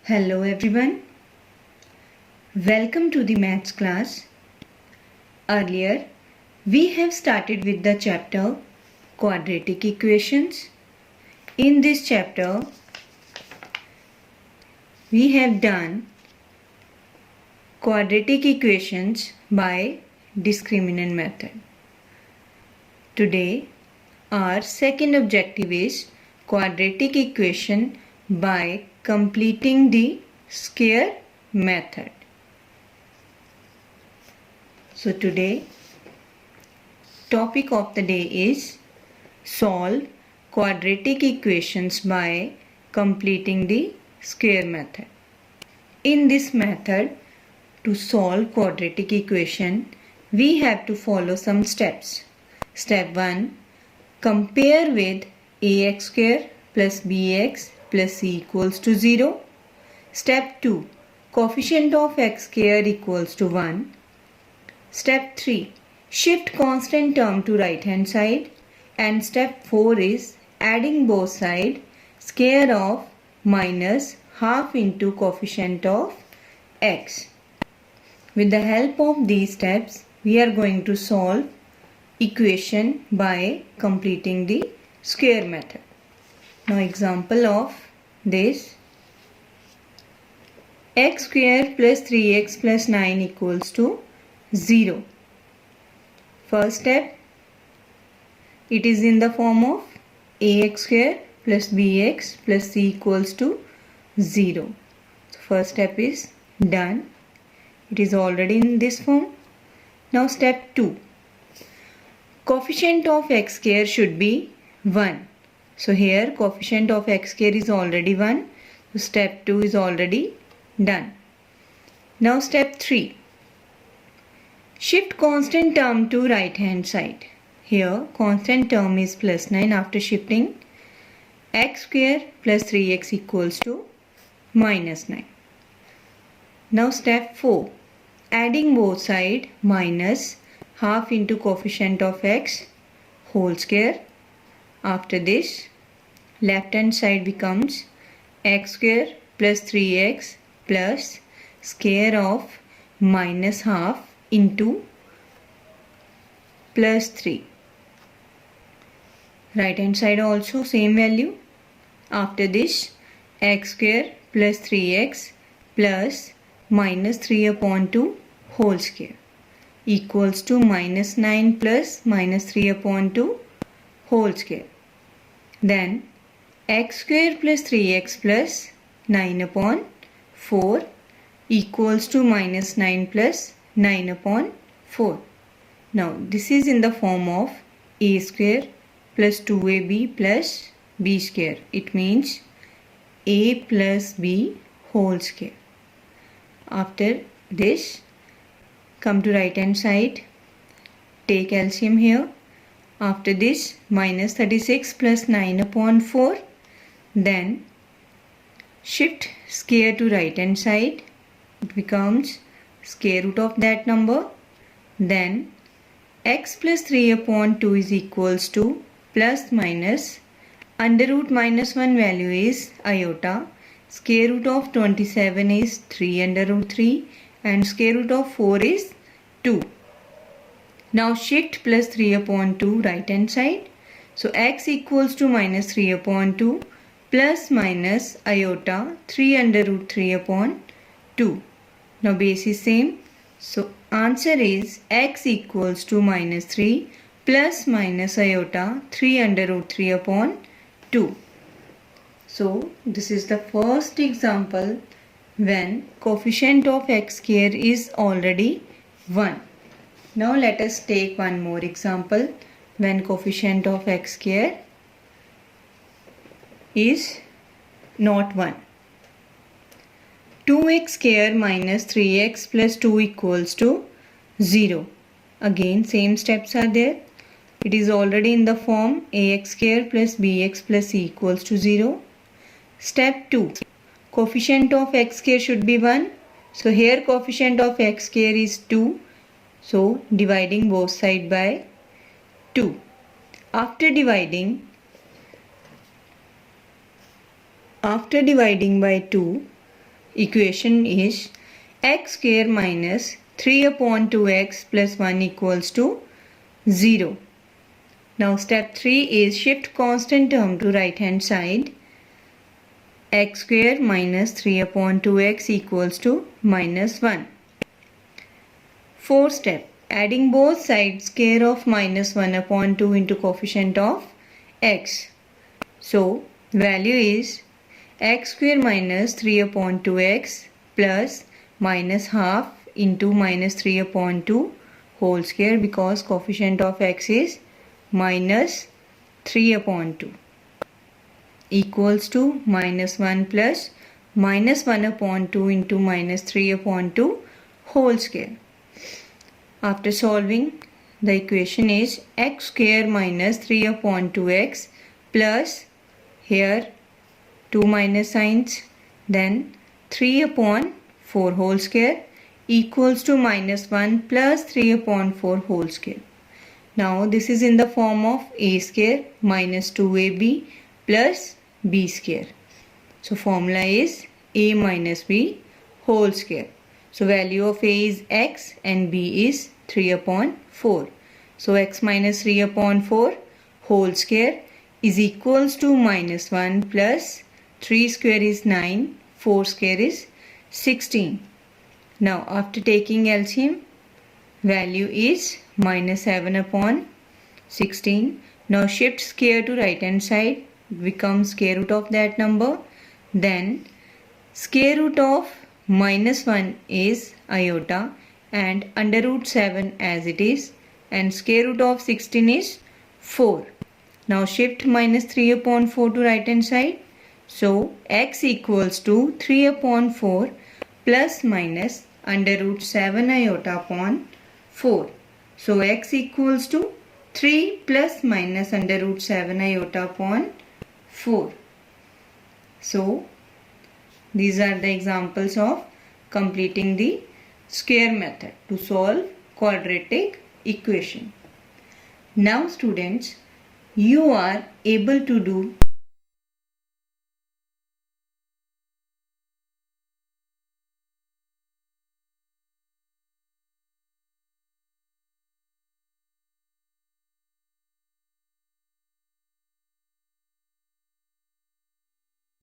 Hello everyone. Welcome to the maths class. Earlier, we have started with the chapter Quadratic Equations. In this chapter, we have done quadratic equations by discriminant method. Today, our second objective is quadratic equation by completing the square method. So today, topic of the day is solve quadratic equations by completing the square method. In this method, to solve quadratic equation, we have to follow some steps. Step 1. Compare with ax square plus bx plus c equals to 0. Step 2. Coefficient of x square equals to 1. Step 3. Shift constant term to right hand side. And step 4 is adding both sides, square of minus half into coefficient of x. With the help of these steps, we are going to solve equation by completing the square method. Now example of this: x square plus 3x plus 9 equals to 0. First step, it is in the form of ax square plus bx plus c equals to 0. So first step is done. It is already in this form. Now step 2. Coefficient of x square should be 1. So here coefficient of x square is already 1. So step 2 is already done. Now step 3. Shift constant term to right hand side. Here constant term is plus 9 after shifting. X square plus 3x equals to minus 9. Now step 4. Adding both sides, minus half into coefficient of x whole square. After this, left hand side becomes x square plus 3x plus square of minus half into plus 3. Right hand side also same value. After this, x square plus 3x plus minus 3 upon 2 whole square equals to minus 9 plus minus 3 upon 2 whole square. Then x square plus 3x plus 9 upon 4 equals to minus 9 plus 9 upon 4. Now this is in the form of a square plus 2ab plus b square. It means a plus b whole square. After this, come to right hand side, take LCM here. After this, minus 36 plus 9 upon 4. Then shift square to right hand side. It becomes square root of that number. Then x plus 3 upon 2 is equals to plus minus under root minus 1 value is iota. Square root of 27 is 3 under root 3 and square root of 4 is 2. Now shift plus 3 upon 2 right hand side. So x equals to minus 3 upon 2 plus minus iota 3 under root 3 upon 2. Now base is same. So answer is x equals to minus 3 plus minus iota 3 under root 3 upon 2. So this is the first example when coefficient of x square is already 1. Now let us take one more example when coefficient of x square is not 1. 2x square minus 3x plus 2 equals to 0. Again same steps are there. It is already in the form ax square plus bx plus c equals to 0. Step 2. Coefficient of x square should be 1. So here coefficient of x square is 2. So dividing both sides by 2. After dividing by 2, equation is x square minus 3 upon 2x plus 1 equals to 0. Now step 3 is shift constant term to right hand side. X square minus 3 upon 2x equals to minus 1. Fourth step, adding both sides square of minus 1 upon 2 into coefficient of x. So value is x square minus 3 upon 2x plus minus half into minus 3 upon 2 whole square, because coefficient of x is minus 3 upon 2, equals to minus 1 plus minus 1 upon 2 into minus 3 upon 2 whole square. After solving, the equation is x square minus 3 upon 2x plus, here 2 minus signs, then 3 upon 4 whole square equals to minus 1 plus 3 upon 4 whole square. Now this is in the form of a square minus 2ab plus b square. So formula is a minus b whole square. So value of a is x and b is 3 upon 4. So x minus 3 upon 4 whole square is equals to minus 1 plus 3 square is 9, 4 square is 16. Now after taking LCM, value is minus 7 upon 16. Now shift square to right hand side, becomes square root of that number. Then square root of minus 1 is iota and under root 7 as it is, and square root of 16 is 4. Now shift minus 3 upon 4 to right hand side. So x equals to 3 upon 4 plus minus under root 7 iota upon 4. So x equals to 3 plus minus under root 7 iota upon 4. So these are the examples of completing the square method to solve quadratic equation. Now students, you are able to do